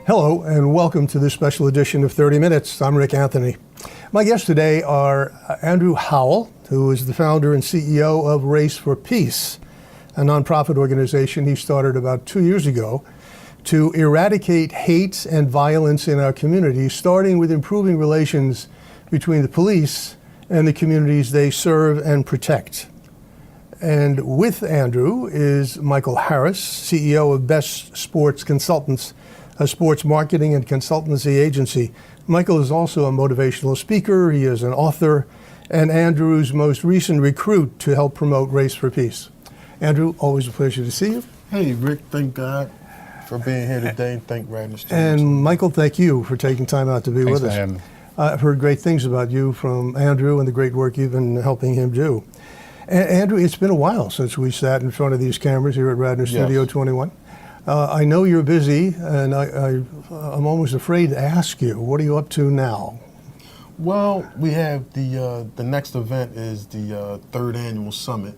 Hello and welcome to this special edition of 30 Minutes. I'm Rick Anthony. My guests today are Andrew Howell, who is the founder and CEO of Race for Peace, a nonprofit organization he started about 2 years ago to eradicate hate and violence in our community, starting with improving relations between the police and the communities they serve and protect. And with Andrew is Michael Harris, CEO of Best Sports Consultants, a sports marketing and consultancy agency. Michael is also a motivational speaker, he is an author, and Andrew's most recent recruit to help promote Race for Peace. Andrew, always a pleasure to see you. Hey, Rick, thank God for being here today, and thank Radnor Studios. And Michael, thank you for taking time out to be with us. Thanks for having me. I've heard great things about you from Andrew and the great work you've been helping him do. Andrew, it's been a while since we sat in front of these cameras here at Radnor Studio 21. I know you're busy, and I'm almost afraid to ask you, what are you up to now? Well, we have the next event is the third annual summit,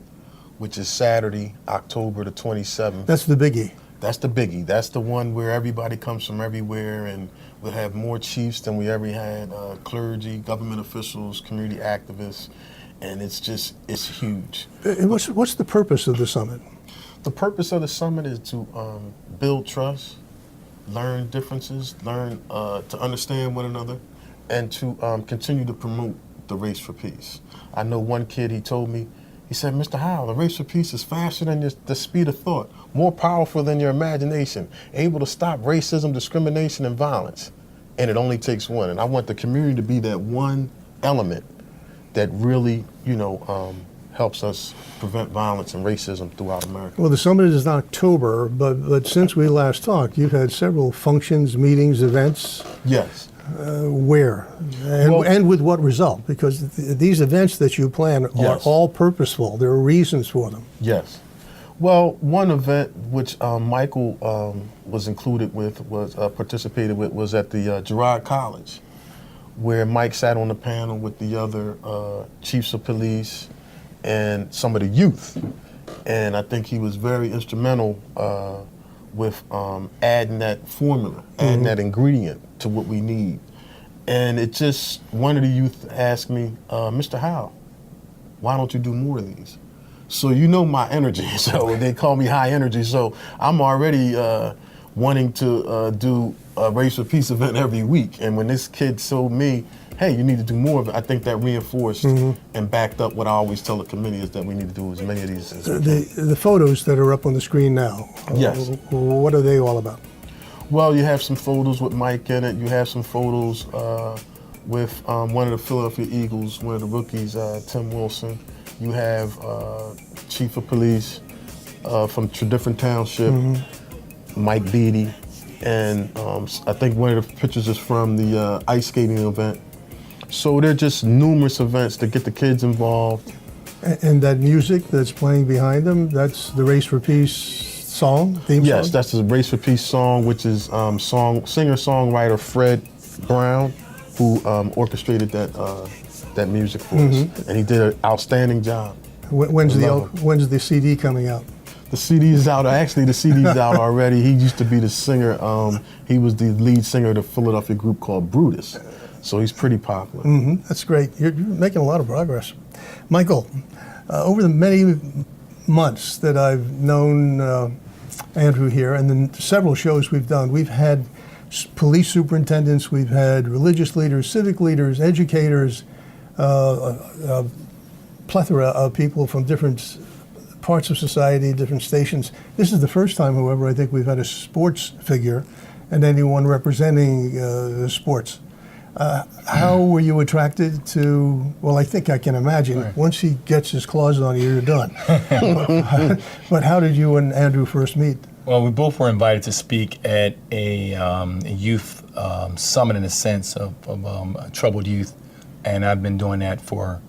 which is Saturday, October the 27th. That's the biggie. That's the biggie. That's the one where everybody comes from everywhere, and we'll have more chiefs than we ever had, clergy, government officials, community activists, and it's huge. And what's the purpose of the summit? The purpose of the summit is to build trust, learn differences, learn to understand one another, and to continue to promote the Race for Peace. I know one kid, he told me, he said, Mr. Howell, the Race for Peace is faster than the speed of thought, more powerful than your imagination, able to stop racism, discrimination, and violence. And it only takes one. And I want the community to be that one element that really, helps us prevent violence and racism throughout America. Well, the summit is in October, but since we last talked, you've had several functions, meetings, events. Yes. Where? And with what result? Because these events that you plan are all purposeful. There are reasons for them. Yes. Well, one event which Michael was included with, participated with, was at the Girard College, where Mike sat on the panel with the other chiefs of police and some of the youth. And I think he was very instrumental with adding that formula, adding that ingredient to what we need. And it just, one of the youth asked me, Mr. Howell, why don't you do more of these? So you know my energy, so they call me high energy. So I'm already wanting to do a Race for Peace event every week. And when this kid told me, hey, you need to do more of it, I think that reinforced and backed up what I always tell the committee is that we need to do as many of these as we can. The photos that are up on the screen now, yes. What are they all about? Well, you have some photos with Mike in it. You have some photos with one of the Philadelphia Eagles, one of the rookies, Tim Wilson. You have Chief of Police from different township, Mike Beatty. And I think one of the pictures is from the ice skating event. So there are just numerous events to get the kids involved. And that music that's playing behind them, that's the Race for Peace theme song? Yes, that's the Race for Peace song, which is singer-songwriter Fred Brown, who orchestrated that music for us. And he did an outstanding job. When's the CD coming out? The CD is out. Actually, the CD's out already. He used to be the singer. He was the lead singer of the Philadelphia group called Brutus. So he's pretty popular. That's great. You're making a lot of progress. Michael, over the many months that I've known Andrew here and then several shows we've done, we've had police superintendents, we've had religious leaders, civic leaders, educators, a plethora of people from different parts of society, different stations. This is the first time, however, I think we've had a sports figure and anyone representing sports. How were you attracted to, well, I think I can imagine, once he gets his claws on you, you're done. But how did you and Andrew first meet? Well, we both were invited to speak at a youth summit, in a sense, of troubled youth, and I've been doing that for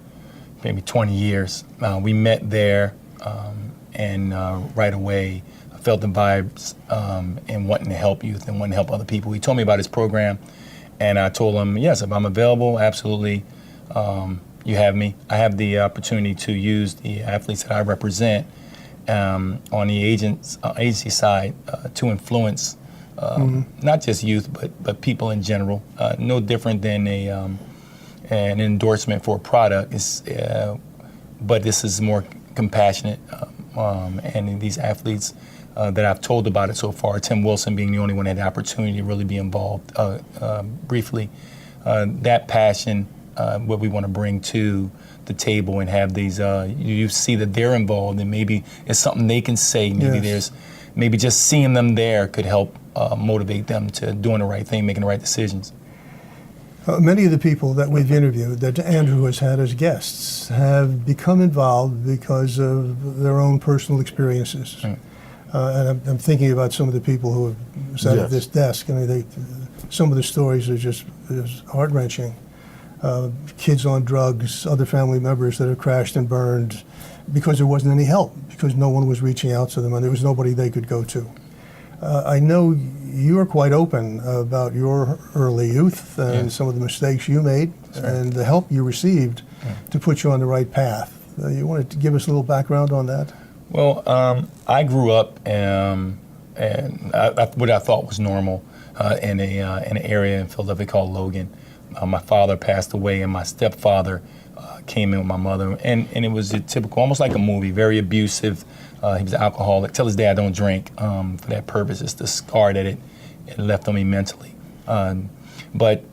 maybe 20 years. We met there, and right away I felt the vibes and wanting to help youth and wanting to help other people. He told me about his program, and I told him, yes, if I'm available, absolutely, you have me. I have the opportunity to use the athletes that I represent on the agency side to influence not just youth, but people in general. No different than an endorsement for a product. But this is more compassionate. And these athletes that I've told about it so far, Tim Wilson being the only one that had the opportunity to really be involved briefly, that passion, what we want to bring to the table and have these, you see that they're involved and maybe it's something they can say. Maybe maybe just seeing them there could help motivate them to doing the right thing, making the right decisions. Many of the people that we've interviewed, that Andrew has had as guests, have become involved because of their own personal experiences. Right. And I'm thinking about some of the people who have sat at this desk. I mean, some of the stories are just heart-wrenching. Kids on drugs, other family members that have crashed and burned because there wasn't any help, because no one was reaching out to them and there was nobody they could go to. I know you are quite open about your early youth and some of the mistakes you made and the help you received to put you on the right path. You want to give us a little background on that? Well, I grew up and what I thought was normal in an area in Philadelphia called Logan. My father passed away and my stepfather came in with my mother, and it was a typical, almost like a movie, very abusive. He was an alcoholic. Till this day, I don't drink for that purpose. It's the scar that it left on me mentally. But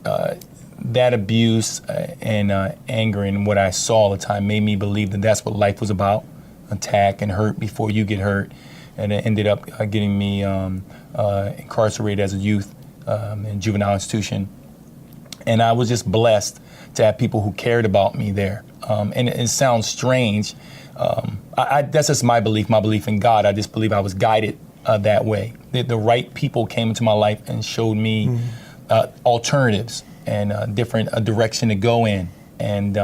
that abuse and anger and what I saw all the time made me believe that that's what life was about: attack and hurt before you get hurt. And it ended up getting me incarcerated as a youth in a juvenile institution. And I was just blessed to have people who cared about me there. And it sounds strange. That's just my belief in God. I just believe I was guided that way. The right people came into my life and showed me alternatives and different direction to go in. And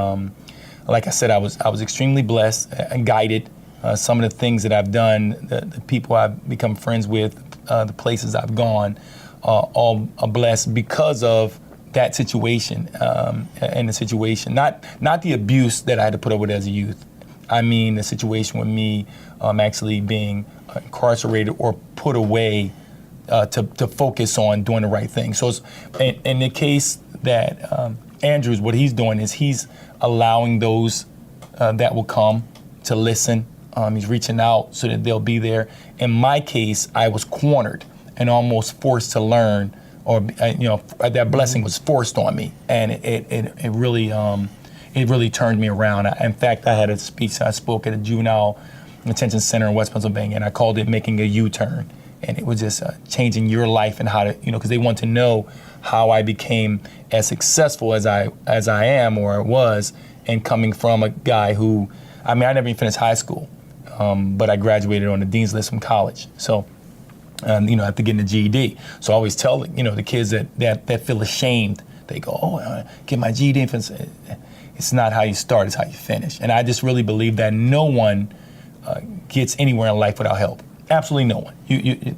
like I said, I was extremely blessed and guided. Some of the things that I've done, the people I've become friends with, the places I've gone, all are blessed because of that situation and the situation, not the abuse that I had to put up with as a youth. I mean the situation with me actually being incarcerated or put away to focus on doing the right thing. So it's, in the case that Andrew's, what he's doing is he's allowing those that will come to listen. He's reaching out so that they'll be there. In my case, I was cornered and almost forced to learn, or that blessing was forced on me, and it really turned me around. In fact, I had a speech I spoke at a juvenile detention center in West Pennsylvania, and I called it "Making a U-Turn," and it was just changing your life and how to, because they want to know how I became as successful as I am or was, and coming from a guy who, I never even finished high school, but I graduated on the dean's list from college. So. After getting a GED. So I always tell the kids that feel ashamed. They go, I get my GED. It's not how you start, it's how you finish. And I just really believe that no one gets anywhere in life without help. Absolutely no one.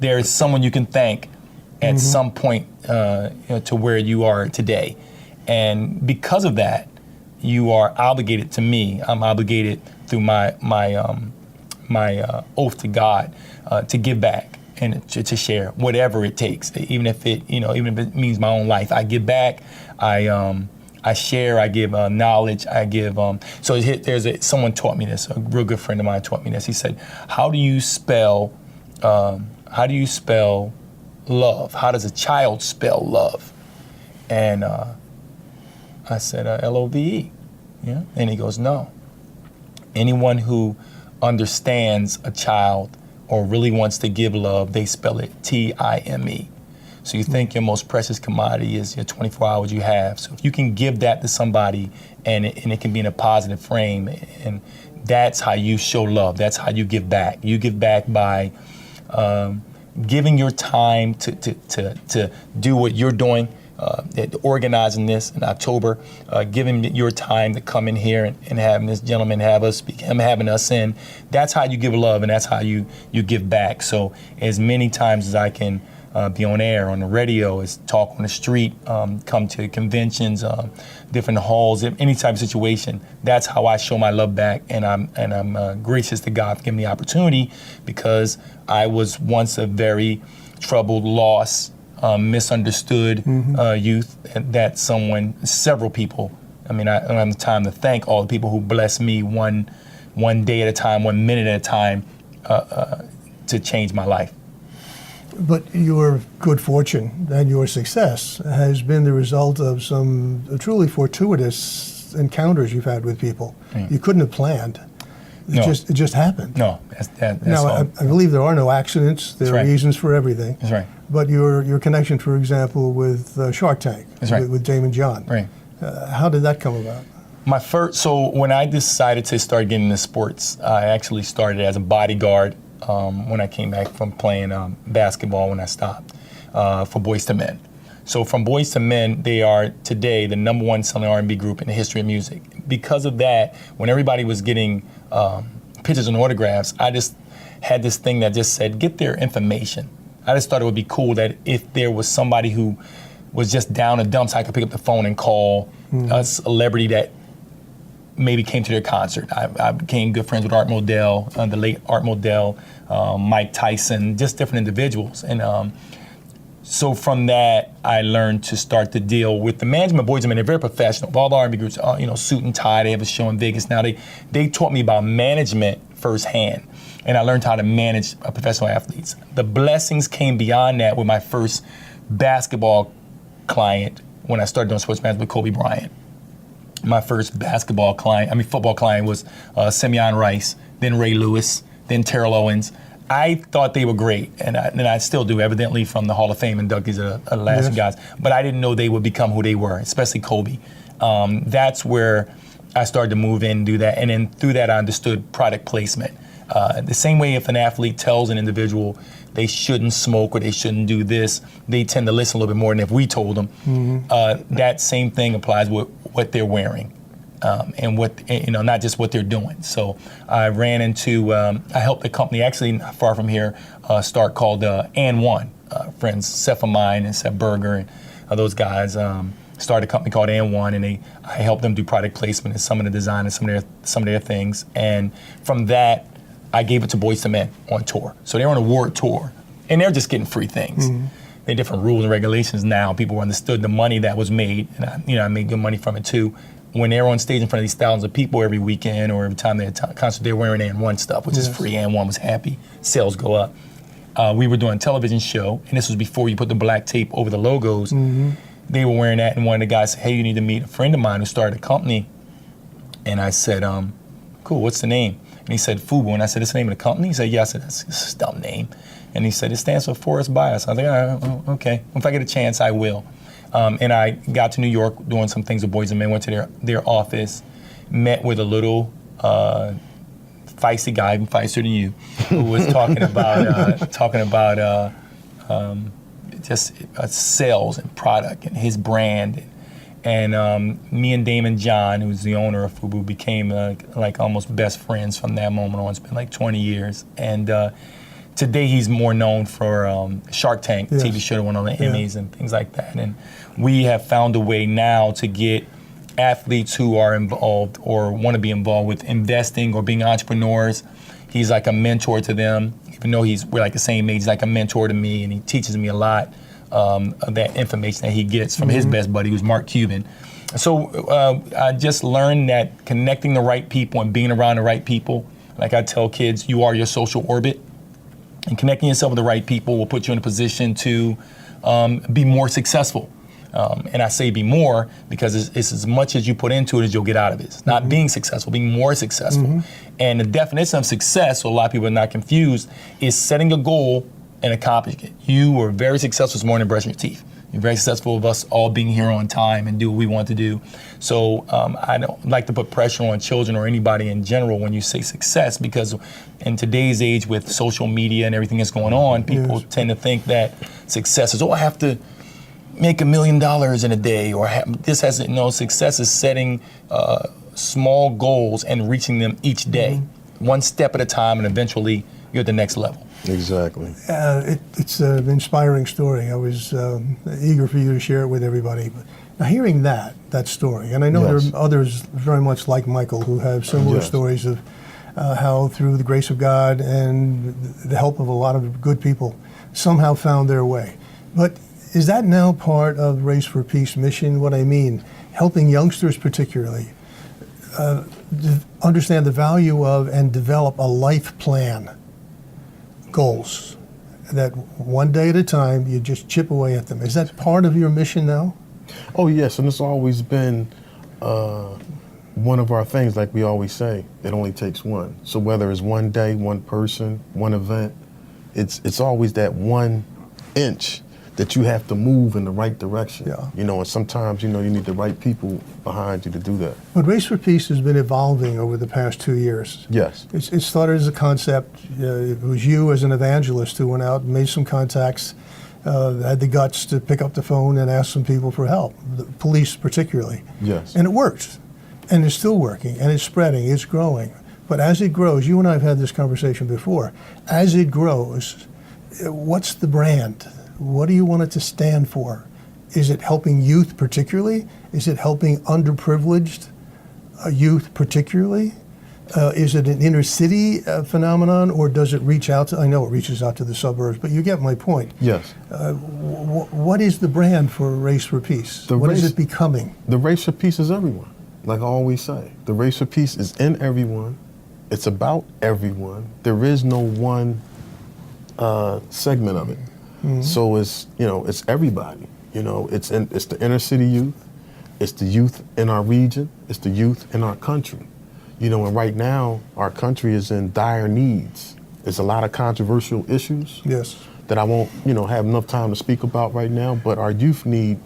There is someone you can thank at some point to where you are today. And because of that, you are obligated to me. I'm obligated through my oath to God to give back. And to share whatever it takes, even if it means my own life. I give back. I share. I give knowledge. I give. So someone taught me this. A real good friend of mine taught me this. He said, "How do you spell love? How does a child spell love?" And I said, LOVE. Yeah. And he goes, "No. Anyone who understands a child or really wants to give love, they spell it TIME. So you think your most precious commodity is your 24 hours you have. So if you can give that to somebody and it can be in a positive frame, and that's how you show love. That's how you give back. You give back by giving your time to do what you're doing, organizing this in October, giving your time to come in here and having this gentleman have us speak, him having us in. That's how you give love, and that's how you give back. So as many times as I can be on air, on the radio, is talk on the street, come to conventions, different halls, any type of situation. That's how I show my love back, and I'm gracious to God for giving me the opportunity, because I was once a very troubled, lost, misunderstood youth that several people, I mean, I don't have the time to thank all the people who blessed me one day at a time, 1 minute at a time to change my life. But your good fortune and your success has been the result of some truly fortuitous encounters you've had with people. You couldn't have planned. It just happened. No, that's now, all. I believe there are no accidents. There are reasons for everything. That's right. But your connection, for example, with Shark Tank, with Damon John, Right. How did that come about? So when I decided to start getting into sports, I actually started as a bodyguard when I came back from playing basketball when I stopped for Boyz II Men. So from Boyz II Men, they are today the #1 selling R&B group in the history of music. Because of that, when everybody was getting pictures and autographs, I just had this thing that just said, get their information. I just thought it would be cool that if there was somebody who was just down in the dumps, I could pick up the phone and call a celebrity that maybe came to their concert. I became good friends with Art Modell, the late Art Modell, Mike Tyson, just different individuals. And so from that, I learned to start to deal with the management boys. I mean, they're very professional. All the R&B groups, suit and tie. They have a show in Vegas now. They taught me about management firsthand, and I learned how to manage professional athletes. The blessings came beyond that with my first basketball client when I started doing sports management with Kobe Bryant. My first football client was Simeon Rice, then Ray Lewis, then Terrell Owens. I thought they were great, and I still do, evidently, from the Hall of Fame inductees are the last few guys. But I didn't know they would become who they were, especially Kobe. That's where I started to move in and do that. And then through that, I understood product placement. The same way if an athlete tells an individual they shouldn't smoke or they shouldn't do this, they tend to listen a little bit more than if we told them. That same thing applies with what they're wearing. And not just what they're doing. So I ran into, I helped a company actually not far from here start called And One. Friends Seth of mine and Seth Berger and those guys started a company called And One, and I helped them do product placement and some of the design and some of their things. And from that, I gave it to Boyz II Men on tour. So they're on a world tour, and they're just getting free things. There are different rules and regulations now. People understood the money that was made, and I made good money from it too. When they're on stage in front of these thousands of people every weekend or every time they're at a concert, they're wearing And One stuff, which is free. And One was happy. Sales go up. We were doing a television show, and this was before you put the black tape over the logos. They were wearing that, and one of the guys said, hey, you need to meet a friend of mine who started a company. And I said, cool, what's the name? And he said, FUBU. And I said, that's the name of the company? He said, yeah. I said, that's a dumb name. And he said, it stands for Forest Bias. I was like, oh, okay. If I get a chance, I will. And I got to New York doing some things with Boyz II Men, went to their office, met with a little feisty guy, even feistier than you, who was talking about just sales and product and his brand. And me and Damon John, who's the owner of FUBU, became like almost best friends from that moment on. It's been like 20 years. And today he's more known for Shark Tank, TV show that won all the Emmys and things like that. And we have found a way now to get athletes who are involved or want to be involved with investing or being entrepreneurs. He's like a mentor to them. Even though we're like the same age, he's like a mentor to me, and he teaches me a lot of that information that he gets from his best buddy, who's Mark Cuban. So I just learned that connecting the right people and being around the right people, like I tell kids, you are your social orbit. And connecting yourself with the right people will put you in a position to be more successful. And I say be more because it's as much as you put into it as you'll get out of it. It's not being successful, being more successful. And the definition of success, so a lot of people are not confused, is setting a goal and accomplishing it. You were very successful this morning brushing your teeth. You're very successful of us all being here on time and do what we want to do. So I don't like to put pressure on children or anybody in general when you say success, because in today's age with social media and everything that's going on, people tend to think that success is, I have to make $1 million in a day, or success is setting small goals and reaching them each day, one step at a time, and eventually you're at the next level. Exactly. It's an inspiring story. I was eager for you to share it with everybody. But now, hearing that story, and I know there are others very much like Michael who have similar stories of how through the grace of God and the help of a lot of good people, somehow found their way. But is that now part of Race for Peace mission? What I mean, helping youngsters particularly understand the value of and develop a life plan, goals, that one day at a time you just chip away at them. Is that part of your mission now? Oh yes, and it's always been one of our things. Like we always say, it only takes one. So whether it's one day, one person, one event, it's always that 1 inch that you have to move in the right direction. Yeah. You know, and sometimes, you know, you need the right people behind you to do that. But Race for Peace has been evolving over the past 2 years. Yes. It started as a concept. It was you as an evangelist who went out and made some contacts, had the guts to pick up the phone and ask some people for help, the police particularly. Yes. And it worked. And it's still working, and it's spreading, it's growing. But as it grows, you and I have had this conversation before, as it grows, what's the brand? What do you want it to stand for? Is it helping youth particularly? Is it helping underprivileged youth particularly? Is it an inner city phenomenon, or does it reach out to, I know it reaches out to the suburbs, but you get my point. Yes. What is the brand for Race for Peace? What is it becoming? The Race for Peace is everyone. Like I always say, the Race for Peace is in everyone. It's about everyone. There is no one segment of it. Mm-hmm. So it's, you know, it's everybody. You know, it's the inner city youth, it's the youth in our region, it's the youth in our country. You know, and right now our country is in dire needs. There's a lot of controversial issues. Yes. That I won't, you know, have enough time to speak about right now. But our youth need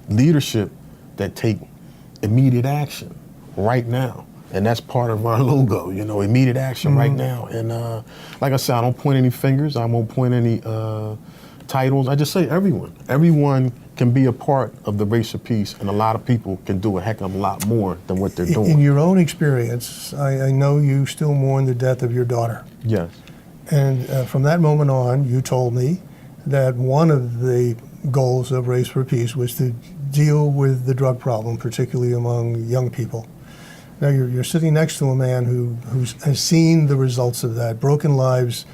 leadership that take immediate action right now. And that's part of our logo, you know, immediate action right now. And like I said, I don't point any fingers. I won't point any titles. I just say everyone. Everyone can be a part of the Race for Peace, and a lot of people can do a heck of a lot more than what they're doing. In your own experience, I know you still mourn the death of your daughter. Yes. And from that moment on, you told me that one of the goals of Race for Peace was to deal with the drug problem, particularly among young people. Now you're sitting next to a man who has seen the results of that, broken lives,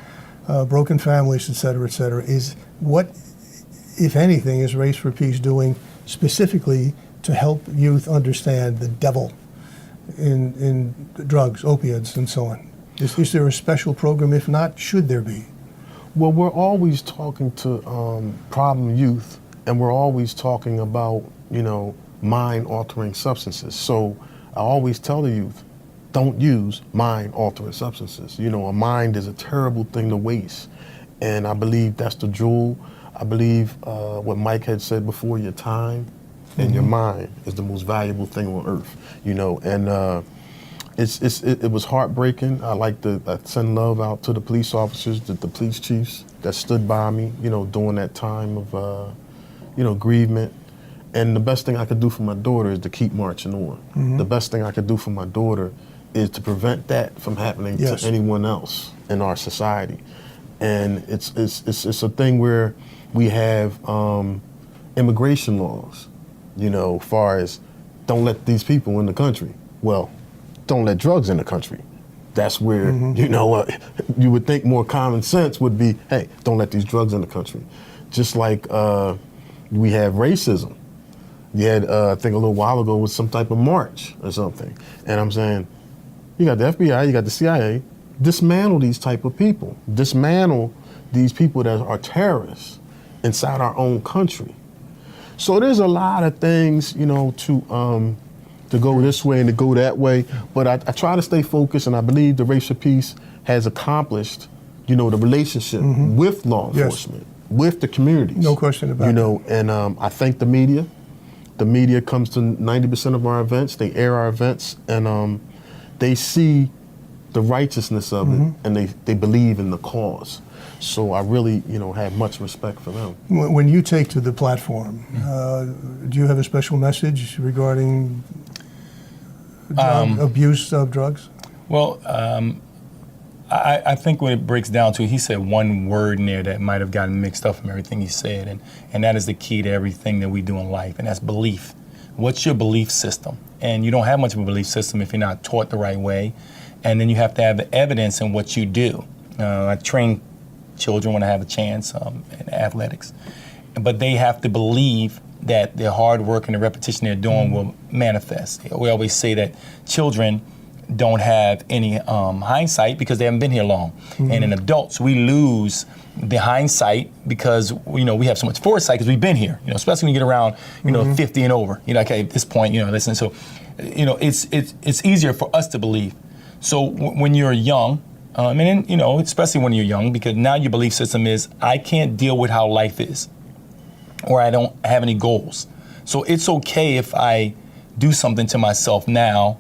broken families, et cetera, et cetera. Is what, if anything, is Race for Peace doing specifically to help youth understand the devil in drugs, opiates, and so on? Is there a special program? If not, should there be? Well, we're always talking to problem youth, and we're always talking about, you know, mind-altering substances. So I always tell the youth, don't use mind-altering substances. You know, a mind is a terrible thing to waste. And I believe that's the jewel. I believe what Mike had said before, your time and your mind is the most valuable thing on earth. You know, and it was heartbreaking. I send love out to the police officers, the police chiefs that stood by me, you know, during that time of, you know, grievement. And the best thing I could do for my daughter is to keep marching on. Mm-hmm. The best thing I could do for my daughter is to prevent that from happening to anyone else in our society. And it's a thing where we have immigration laws, you know, far as don't let these people in the country. Well, don't let drugs in the country. That's where, you know, you would think more common sense would be, hey, don't let these drugs in the country. Just like we have racism. You had, I think a little while ago, was some type of march or something. And I'm saying, you got the FBI, you got the CIA, dismantle these type of people. Dismantle these people that are terrorists inside our own country. So there's a lot of things, you know, to go this way and to go that way. But I try to stay focused, and I believe the Race for Peace has accomplished, you know, the relationship with law enforcement, with the communities. No question about it. You know, and I thank the media. The media comes to 90% of our events. They air our events, and they see the righteousness of it, and they believe in the cause. So I really, you know, have much respect for them. When you take to the platform, do you have a special message regarding abuse of drugs? Well, I think what it breaks down to, he said one word in there that might have gotten mixed up from everything he said, and that is the key to everything that we do in life, and that's belief. What's your belief system? And you don't have much of a belief system if you're not taught the right way, and then you have to have the evidence in what you do. I train children want to have a chance in athletics. But they have to believe that their hard work and the repetition they're doing will manifest. We always say that children don't have any hindsight because they haven't been here long. And in adults, we lose the hindsight because we have so much foresight because we've been here. Especially when you get around 50 and over. Okay, at this point, listen. So, it's easier for us to believe. So when you're young, especially when you're young, because now your belief system is I can't deal with how life is, or I don't have any goals. So it's okay if I do something to myself now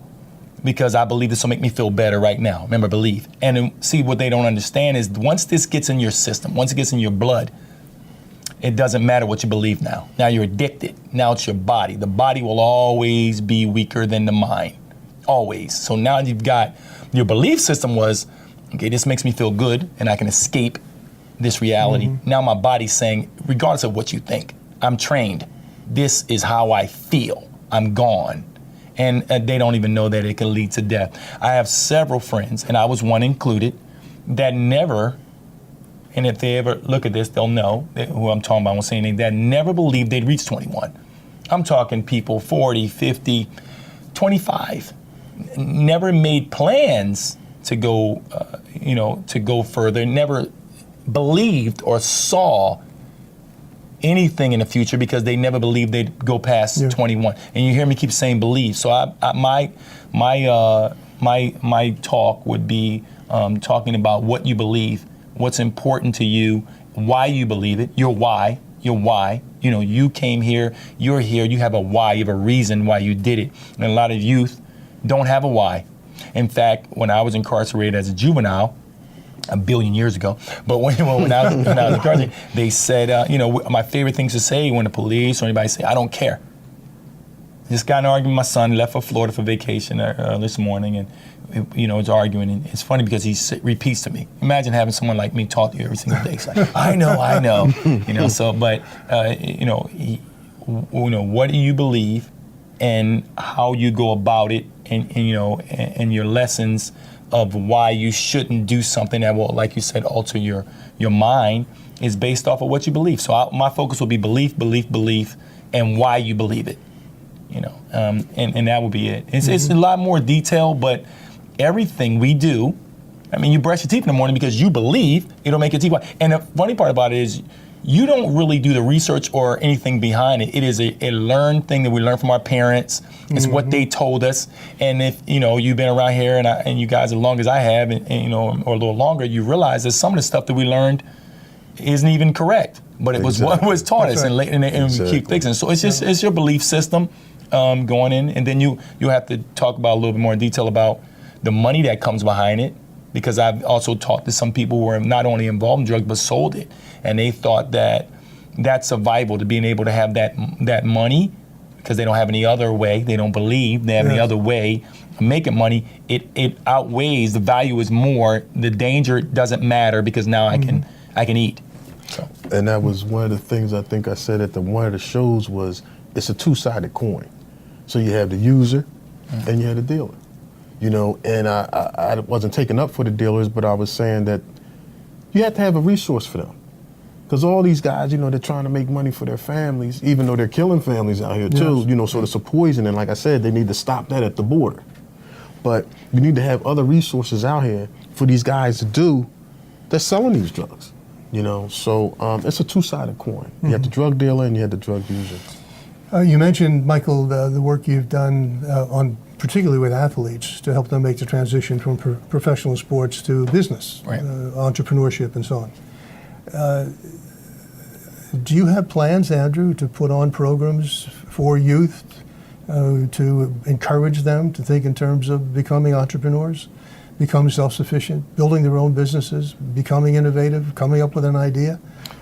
because I believe this will make me feel better right now. Remember, believe. And then, see, what they don't understand is once this gets in your system, once it gets in your blood, it doesn't matter what you believe now. Now you're addicted. Now it's your body. The body will always be weaker than the mind. Always. So now you've got, your belief system was, okay, this makes me feel good and I can escape this reality. Now my body's saying, regardless of what you think, I'm trained. This is how I feel. I'm gone. And they don't even know that it can lead to death. I have several friends, and I was one included, that never, and if they ever look at this, they'll know who I'm talking about. I won't say anything, that never believed they'd reach 21. I'm talking people 40, 50, 25, never made plans to go, to go further, never believed or saw anything in the future because they never believed they'd go past 21. And you hear me keep saying believe. So my talk would be talking about what you believe, what's important to you, why you believe it, your why. You came here, you're here, you have a why, you have a reason why you did it. And a lot of youth don't have a why. In fact, when I was incarcerated as a juvenile, a billion years ago, but when I was incarcerated, they said, my favorite things to say when the police or anybody say, I don't care. Just got in an argument with my son, left for Florida for vacation this morning, and was arguing. And it's funny because he repeats to me. Imagine having someone like me talk to you every single day. It's like, I know. So, but what do you believe, and how you go about it, and your lessons of why you shouldn't do something that will, like you said, alter your mind is based off of what you believe. So my focus will be belief, and why you believe it. And that would be it. It's a lot more detail, but everything we do, you brush your teeth in the morning because you believe it'll make your teeth white. And the funny part about it is you don't really do the research or anything behind it. It is a learned thing that we learn from our parents. It's what they told us. And if you've been around here and you guys as long as I have, and or a little longer, you realize that some of the stuff that we learned isn't even correct. But it was what was taught us, and we keep fixing it. So it's your belief system going in, and then you have to talk about a little bit more in detail about the money that comes behind it. Because I've also talked to some people who were not only involved in drugs but sold it, and they thought that that's survival, to being able to have that money because they don't have any other way. They don't believe they have any other way of making money. It outweighs, the value is more. The danger doesn't matter because now I can eat. So. And that was one of the things I think I said at one of the shows was it's a two-sided coin. So you have the user and you have the dealer. And I wasn't taking up for the dealers, but I was saying that you have to have a resource for them. Because all these guys, they're trying to make money for their families, even though they're killing families out here too, so it's a poison. And like I said, they need to stop that at the border. But you need to have other resources out here for these guys to do that's selling these drugs, So it's a two-sided coin. You have the drug dealer and you have the drug user. You mentioned, Michael, the work you've done particularly with athletes to help them make the transition from professional sports to business, entrepreneurship, and so on. Do you have plans, Andrew, to put on programs for youth to encourage them to think in terms of becoming entrepreneurs, become self-sufficient, building their own businesses, becoming innovative, coming up with an idea?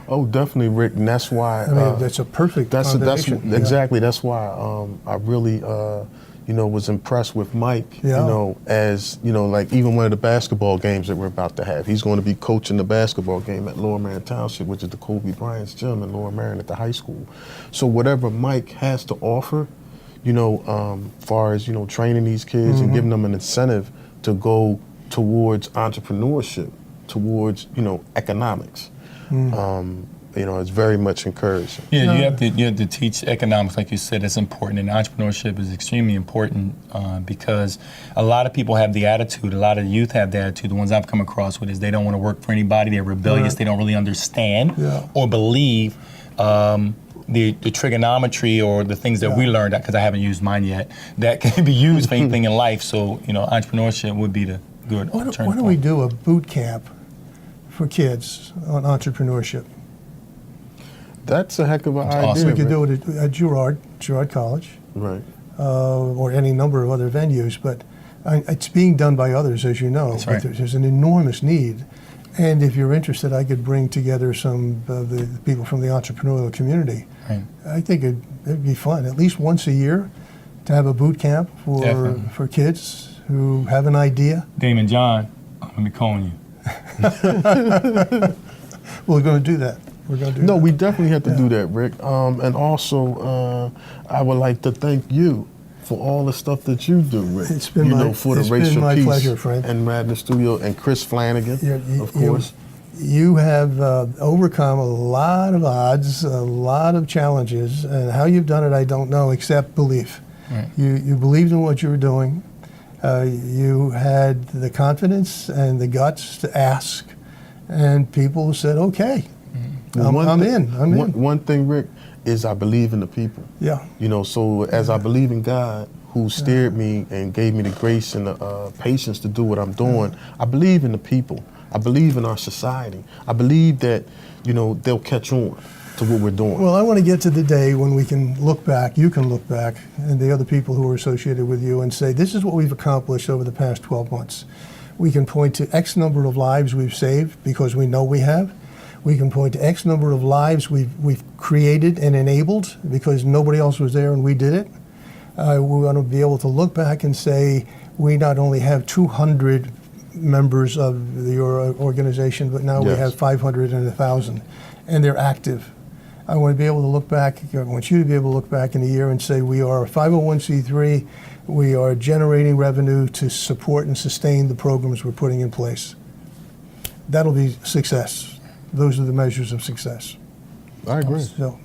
Oh, definitely, Rick, and that's why. That's a perfect foundation. Exactly. That's why I really, was impressed with Mike. As like even one of the basketball games that we're about to have, he's going to be coaching the basketball game at Lower Marion Township, which is the Kobe Bryant's gym in Lower Marion at the high school. So whatever Mike has to offer, far as training these kids and giving them an incentive to go towards entrepreneurship, towards, economics. It's very much encouraging. Yeah, you have to teach economics, like you said. It's important, and entrepreneurship is extremely important because a lot of people have the attitude. A lot of youth have the attitude. The ones I've come across with is they don't want to work for anybody. They're rebellious. Right. They don't really understand Yeah. or believe the trigonometry or the things that we learned, because I haven't used mine yet, that can be used for anything in life. So entrepreneurship would be the good Why alternative. don't we do a boot camp for kids on entrepreneurship? That's a heck of an idea. awesome. We could Rick. do it at Girard College, Right. or any number of other venues, but it's being done by others, as you know. That's But right. there's an enormous need. And if you're interested, I could bring together some of the people from the entrepreneurial community. Right. I think it'd be fun, at least once a year, to have a boot camp Definitely. for kids who have an idea. Damon John, I'm going to be calling you. We're going to do that. We're going to do No, that. we definitely have to do that, Rick. And also, I would like to thank you for all the stuff that you do, Rick. It's been my- for the it's Race been for my Peace pleasure, friend. and Madness Studio, and Chris Flanagan, of course. You have overcome a lot of odds, a lot of challenges, and how you've done it, I don't know, except belief. Right. You believed in what you were doing. You had the confidence and the guts to ask, and people said, "Okay, I'm in. One thing, Rick, is I believe in the people. Yeah, So as I believe in God, who steered me and gave me the grace and the patience to do what I'm doing, I believe in the people. I believe in our society. I believe that, they'll catch on to what we're doing. Well, I want to get to the day when we can look back, you can look back, and the other people who are associated with you, and say, this is what we've accomplished over the past 12 months. We can point to X number of lives we've saved because we know we have. We can point to X number of lives we've created and enabled because nobody else was there and we did it. We want to be able to look back and say, we not only have 200 members of your organization, but now we Yes. have 500 and 1,000, and they're active. I want to be able to look back, I want you to be able to look back in a year and say, we are a 501c3, we are generating revenue to support and sustain the programs we're putting in place. That'll be success. Those are the measures of success. I agree. So,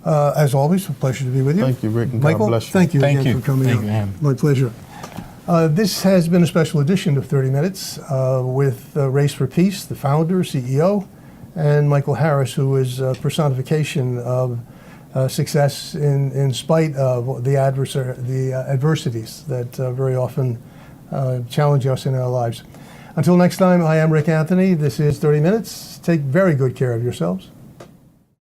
as always, a pleasure to be with you. Thank you, Rick, and God Michael, bless you. thank you Thank again you. for coming Thank out. you, Ham. My pleasure. This has been a special edition of 30 Minutes with Race for Peace, the founder, CEO, and Michael Harris, who is a personification of success in spite of the adversities that very often challenge us in our lives. Until next time, I am Rick Anthony. This is 30 Minutes. Take very good care of yourselves.